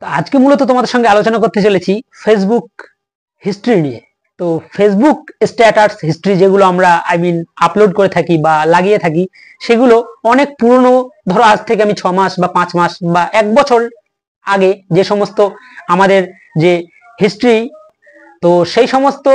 তো আজকে মূলত তোমাদের সঙ্গে আলোচনা করতে চলেছি ফেসবুক হিস্ট্রি নিয়ে। তো ফেসবুক স্ট্যাটাস হিস্ট্রি যেগুলো আমরা আপলোড করে থাকি বা লাগিয়ে থাকি, সেগুলো অনেক পুরনো। ধরো আজ থেকে আমি 6 মাস বা 5 মাস বা 1 বছর আগে যে সমস্ত আমাদের যে হিস্ট্রি, তো সেই সমস্ত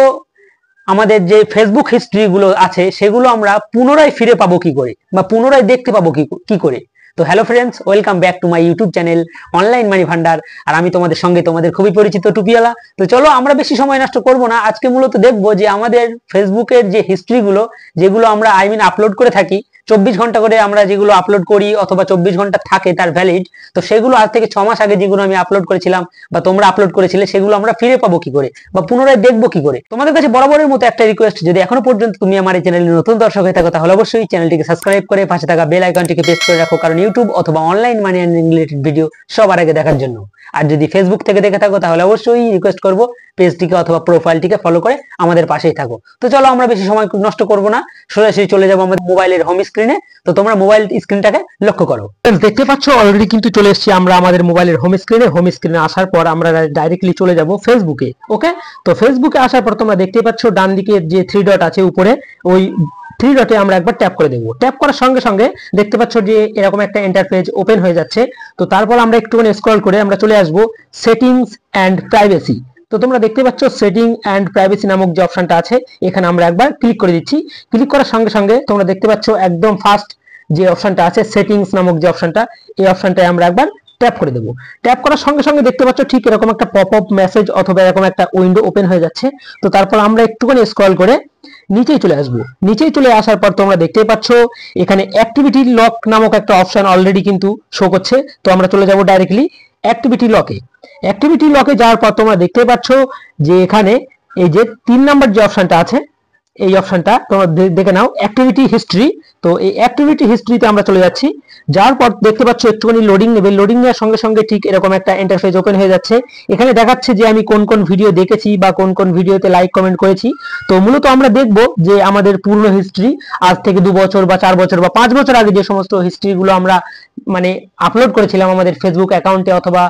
আমাদের যে ফেসবুক হিস্ট্রি গুলো আছে সেগুলো আমরা পুনরায় ফিরে পাবো কি করে বা পুনরায় দেখতে পাবো কি করে। তো hello friends, welcome back to my YouTube channel online money Bhandar. আর আমি তোমাদের সঙ্গে তোমাদের খুবই পরিচিত টুপিওয়ালা। তো চলো আমরা বেশি সময় নষ্ট করব না, আজকে মূলত দেখবো যে আমাদের ফেসবুকের যে হিস্ট্রি গুলো যেগুলো আমরা আপলোড করে থাকি 24 ঘন্টা করে, আমরা যেগুলো আপলোড করি অথবা 24 ঘন্টা থাকে তার ভ্যালিড, তো সেগুলো আজ থেকে 6 মাস আগে যেগুলো আমি আপলোড করেছিলাম বা তোমরা আপলোড করেছিলে, সেগুলো আমরা ফিরে পাবো কি করে বা পুনরায় দেখবো কি করে। তোমাদের কাছে বরাবরের মতো একটা রিকোয়েস্ট, যদি এখনো পর্যন্ত তুমি আমার এই চ্যানেলে নতুন দর্শক হয়ে থাকো তাহলে অবশ্যই চ্যানেলটিকে সাবস্ক্রাইব করে পাশে থাকা বেল আইকনটিকে প্রেস করে রাখো, কারণ ইউটিউব অথবা online money earning related video সবার আগে দেখার জন্য। আর যদি ফেসবুক থেকে দেখে থাকো তাহলে অবশ্যই রিকোয়েস্ট করবো পেজটিকে অথবা প্রোফাইলটিকে ফলো করে আমাদের পাশেই থাকো। তো চলো আমরা বেশি সময় নষ্ট করব না, সরাসরি চলে যাবো আমাদের মোবাইলের হোম স্ক্রিনে। তো তোমরা মোবাইল স্ক্রিনটাকে লক্ষ্য করো। দেখতে পাচ্ছ অলরেডি কিন্তু চলে এসেছি আমরা আমাদের মোবাইলের হোম স্ক্রিনে। হোম স্ক্রিনে আসার পর আমরা ডাইরেক্টলি চলে যাব ফেসবুকে। ওকে, তো ফেসবুকে আসার পর তোমরা দেখতে পাচ্ছ ডান দিকে যে 3 ডট আছে উপরে, ওই 3 ডটে আমরা একবার ট্যাপ করে দেবো। ট্যাপ করার সঙ্গে সঙ্গে দেখতে পাচ্ছ যে এরকম একটা ইন্টারফেস ওপেন হয়ে যাচ্ছে। তো তারপর আমরা একটুখানি স্ক্রল করে আমরা চলে আসবো সেটিংস এন্ড প্রাইভেসি। তো তোমরা দেখতে পাচ্ছ সেটিং এন্ড প্রাইভেসি নামক যে অপশনটা আছে, এখানে আমরা একবার ক্লিক করে দিচ্ছি। ক্লিক করার সঙ্গে সঙ্গে তোমরা দেখতে পাচ্ছ একদম ফার্স্ট যে অপশনটা আছে সেটিংস নামক যে অপশনটা, এই অপশনটায় আমরা একবার ট্যাপ করে দেবো। ট্যাপ করার সঙ্গে সঙ্গে দেখতে পাচ্ছ ঠিক এরকম একটা পপ আপ মেসেজ অথবা এরকম একটা উইন্ডো ওপেন হয়ে যাচ্ছে। তো তারপর আমরা একটুখানি স্ক্রল করে নিচেই চলে আসবো। নিচেই চলে আসার পর তোমরা দেখতেই পাচ্ছ এখানে অ্যাক্টিভিটি লক নামক একটা অপশন অলরেডি কিন্তু শো করছে। তো আমরা চলে যাব ডাইরেক্টলি অ্যাক্টিভিটি লকে। অ্যাক্টিভিটি লকে যাওয়ার পর তোমরা দেখতে পাচ্ছ যে এখানে এই যে 3 নাম্বার যে অপশনটা আছে, এই অপশনটা তোমরা দেখে নাও, অ্যাক্টিভিটি হিস্ট্রি। তো এই অ্যাক্টিভিটি হিস্ট্রিতে আমরা চলে যাচ্ছি। যাওয়ার পর দেখতে পাচ্ছ একটুখানি লোডিং নেবে। লোডিং নেওয়ার সঙ্গে সঙ্গে ঠিক এরকম একটা ইন্টারফেস ওপেন হয়ে যাচ্ছে। এখানে দেখাচ্ছে যে আমি কোন কোন ভিডিও দেখেছি বা কোন কোন ভিডিওতে লাইক কমেন্ট করেছি। তো মূলত আমরা দেখব যে আমাদের পুরনো হিস্ট্রি আজ থেকে 2 বছর বা 4 বছর বা 5 বছর আগে যে সমস্ত হিস্ট্রিগুলো আমরা আপলোড করেছিলাম আমাদের ফেসবুক অ্যাকাউন্টে অথবা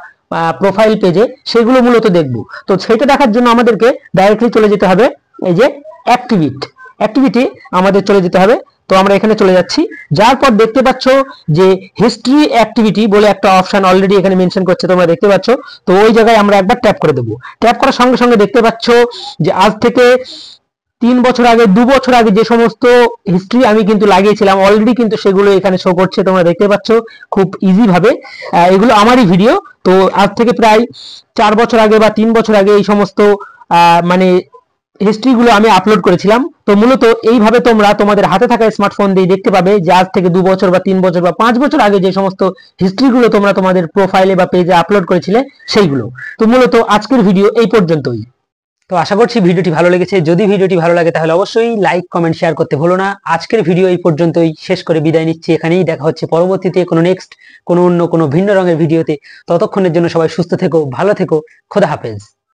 প্রোফাইল পেজে, সেগুলো মূলত দেখব। তো সেটা দেখার জন্য আমাদেরকে ডাইরেক্টলি চলে যেতে হবে এই যে অ্যাক্টিভিটি আমাদের চলে যেতে হবে। তো আমরা এখানে চলে যাচ্ছি। যার পর দেখতে পাচ্ছ যে হিস্ট্রি অ্যাক্টিভিটি বলে একটা অপশন অলরেডি এখানে মেনশন করছে, তোমরা দেখতে পাচ্ছ। তো ওই জায়গায় আমরা একবার ট্যাপ করে দেবো। ট্যাপ করার সঙ্গে সঙ্গে দেখতে পাচ্ছ যে আজ থেকে 3 বছর আগে 2 বছর আগে যে সমস্ত হিস্ট্রি আমি কিন্তু লাগিয়েছিলাম অলরেডি কিন্তু সেগুলো এখানে শো করছে। তোমরা দেখতে পাচ্ছ খুব ইজি ভাবে, এগুলো আমারই ভিডিও। তো আজ থেকে প্রায় 4 বছর আগে বা 3 বছর আগে এই সমস্ত হিস্ট্রি গুলো আমি আপলোড করেছিলাম। তো মূলত এইভাবে তোমরা তোমাদের হাতে থাকা স্মার্টফোন দিয়ে দেখতে পাবে যে আজ থেকে 2 বছর বা 3 বছর বা 5 বছর আগে যে সমস্ত হিস্ট্রি গুলো তোমরা তোমাদের প্রোফাইলে বা পেজে আপলোড করেছিলে সেইগুলো। তো মূলত আজকের ভিডিও এই পর্যন্তই। তো আশা করছি ভিডিওটি ভালো লেগেছে। যদি ভিডিওটি ভালো লাগে তাহলে অবশ্যই লাইক কমেন্ট শেয়ার করতে ভুলো না। আজকের ভিডিও এই পর্যন্তই, শেষ করে বিদায় নিচ্ছি। এখানেই দেখা হচ্ছে পরবর্তীতে কোনো অন্য কোনো ভিন্ন রঙের ভিডিওতে। ততক্ষণের জন্য সবাই সুস্থ থেকো, ভালো থেকো, খোদা হাফেজ।